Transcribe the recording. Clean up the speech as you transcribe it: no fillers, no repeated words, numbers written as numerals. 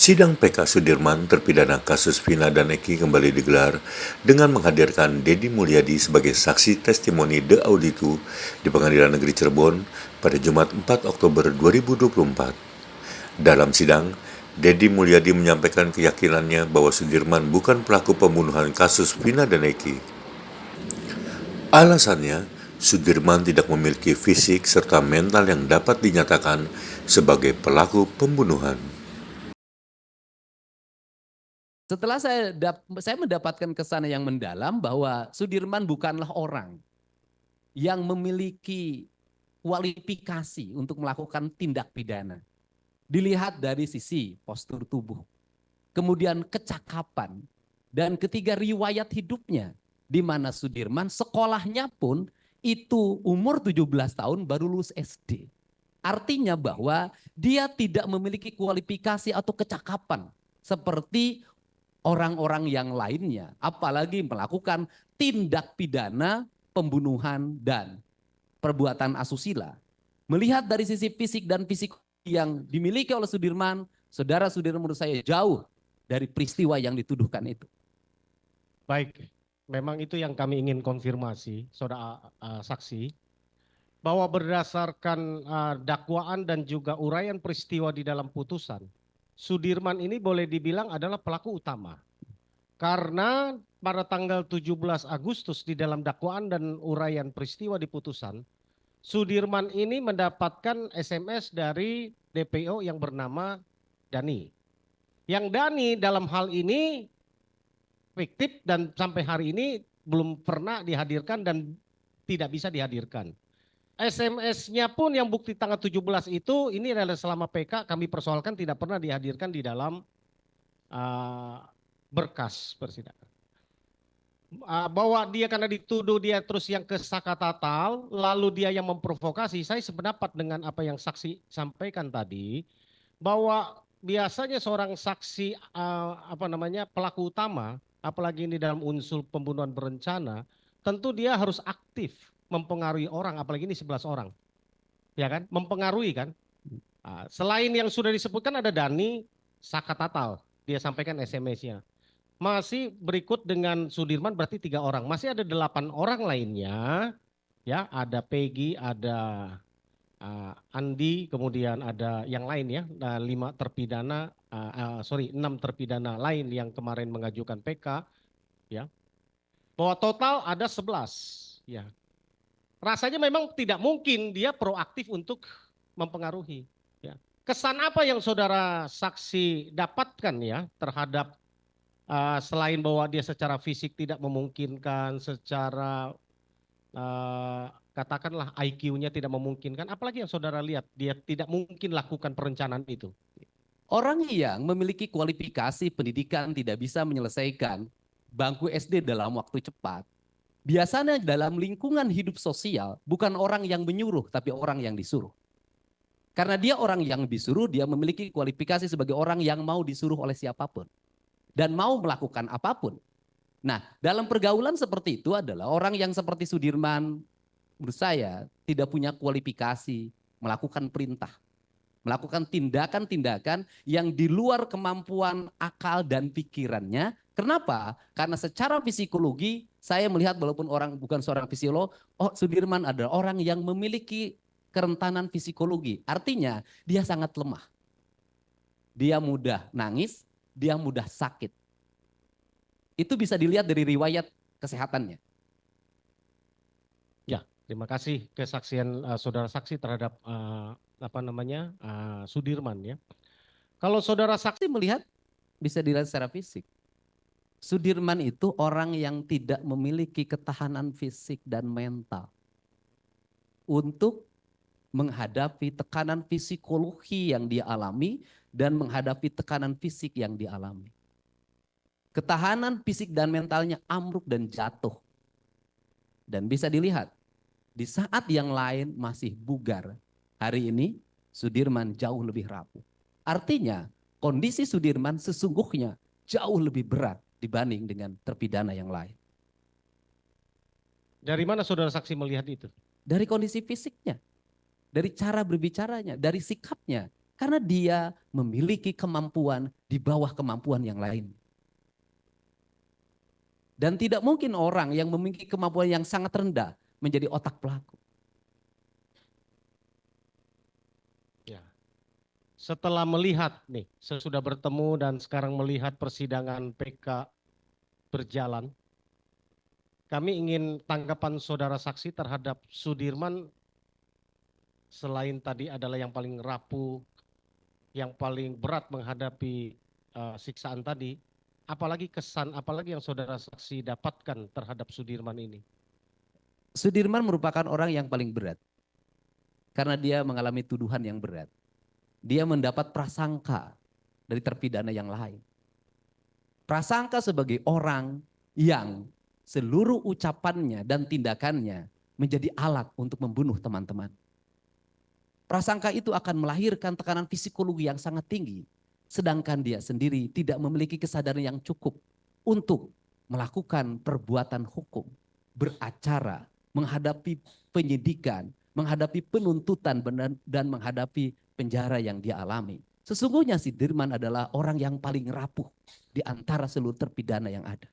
Sidang PK Sudirman terpidana kasus Vina dan Eki kembali digelar dengan menghadirkan Deddy Mulyadi sebagai saksi testimoni de auditu di Pengadilan Negeri Cirebon pada Jumat 4 Oktober 2024. Dalam sidang, Deddy Mulyadi menyampaikan keyakinannya bahwa Sudirman bukan pelaku pembunuhan kasus Vina dan Eki. Alasannya, Sudirman tidak memiliki fisik serta mental yang dapat dinyatakan sebagai pelaku pembunuhan. Setelah saya mendapatkan kesan yang mendalam bahwa Sudirman bukanlah orang yang memiliki kualifikasi untuk melakukan tindak pidana. Dilihat dari sisi postur tubuh, kemudian kecakapan, dan ketiga riwayat hidupnya, di mana Sudirman sekolahnya pun itu umur 17 tahun baru lulus SD. Artinya bahwa dia tidak memiliki kualifikasi atau kecakapan seperti orang-orang yang lainnya, apalagi melakukan tindak pidana pembunuhan dan perbuatan asusila. Melihat dari sisi fisik dan fisik yang dimiliki oleh Sudirman, saudara Sudirman menurut saya jauh dari peristiwa yang dituduhkan itu. Baik, memang itu yang kami ingin konfirmasi, saudara saksi, bahwa berdasarkan dakwaan dan juga uraian peristiwa di dalam putusan, Sudirman ini boleh dibilang adalah pelaku utama. Karena pada tanggal 17 Agustus di dalam dakwaan dan uraian peristiwa di putusan, Sudirman ini mendapatkan SMS dari DPO yang bernama Dani. Yang Dani dalam hal ini fiktif dan sampai hari ini belum pernah dihadirkan dan tidak bisa dihadirkan. SMS-nya pun yang bukti tanggal 17 itu ini adalah selama PK kami persoalkan tidak pernah dihadirkan di dalam berkas persidangan. Bahwa dia karena dituduh dia terus yang kesakatatal, lalu dia yang memprovokasi, saya sependapat dengan apa yang saksi sampaikan tadi, bahwa biasanya seorang saksi pelaku utama, apalagi ini dalam unsur pembunuhan berencana, tentu dia harus aktif mempengaruhi orang, apalagi ini 11 orang. Ya kan? Mempengaruhi kan? Selain yang sudah disebutkan ada Dani Sakatatal, dia sampaikan SMS-nya. Masih berikut dengan Sudirman berarti 3 orang. Masih ada 8 orang lainnya. Ya, ada Peggy, ada Andi, kemudian ada yang lain ya, 6 terpidana lain yang kemarin mengajukan PK, ya. Bahwa total ada 11, ya. Rasanya memang tidak mungkin dia proaktif untuk mempengaruhi, ya. Kesan apa yang saudara saksi dapatkan ya terhadap selain bahwa dia secara fisik tidak memungkinkan, secara katakanlah IQ-nya tidak memungkinkan, apalagi yang saudara lihat dia tidak mungkin lakukan perencanaan itu. Orang yang memiliki kualifikasi pendidikan tidak bisa menyelesaikan bangku SD dalam waktu cepat. Biasanya dalam lingkungan hidup sosial bukan orang yang menyuruh tapi orang yang disuruh. Karena dia orang yang disuruh, dia memiliki kualifikasi sebagai orang yang mau disuruh oleh siapapun. Dan mau melakukan apapun. Nah, dalam pergaulan seperti itu adalah orang yang seperti Sudirman, menurut saya tidak punya kualifikasi melakukan perintah. Melakukan tindakan-tindakan yang di luar kemampuan akal dan pikirannya. Kenapa? Karena secara psikologi saya melihat walaupun orang bukan seorang fisiolog, Sudirman adalah orang yang memiliki kerentanan psikologi. Artinya dia sangat lemah. Dia mudah nangis, dia mudah sakit. Itu bisa dilihat dari riwayat kesehatannya. Ya, terima kasih kesaksian saudara saksi terhadap Sudirman ya. Kalau saudara saksi melihat bisa dilihat secara fisik. Sudirman itu orang yang tidak memiliki ketahanan fisik dan mental untuk menghadapi tekanan psikologi yang dia alami dan menghadapi tekanan fisik yang dia alami. Ketahanan fisik dan mentalnya amruk dan jatuh. Dan bisa dilihat, di saat yang lain masih bugar, hari ini Sudirman jauh lebih rapuh. Artinya kondisi Sudirman sesungguhnya jauh lebih berat dibanding dengan terpidana yang lain. Dari mana saudara saksi melihat itu? Dari kondisi fisiknya, dari cara berbicaranya, dari sikapnya. Karena dia memiliki kemampuan di bawah kemampuan yang lain. Dan tidak mungkin orang yang memiliki kemampuan yang sangat rendah menjadi otak pelaku. Ya. Setelah melihat nih, sesudah bertemu dan sekarang melihat persidangan PK berjalan, kami ingin tanggapan saudara saksi terhadap Sudirman selain tadi adalah yang paling rapuh, yang paling berat menghadapi siksaan tadi, apalagi kesan, apalagi yang saudara saksi dapatkan terhadap Sudirman ini? Sudirman merupakan orang yang paling berat. Karena dia mengalami tuduhan yang berat. Dia mendapat prasangka dari terpidana yang lain. Prasangka sebagai orang yang seluruh ucapannya dan tindakannya menjadi alat untuk membunuh teman-teman. Prasangka itu akan melahirkan tekanan psikologi yang sangat tinggi. Sedangkan dia sendiri tidak memiliki kesadaran yang cukup untuk melakukan perbuatan hukum, beracara, menghadapi penyidikan, menghadapi penuntutan dan menghadapi penjara yang dia alami. Sesungguhnya Sudirman adalah orang yang paling rapuh di antara seluruh terpidana yang ada.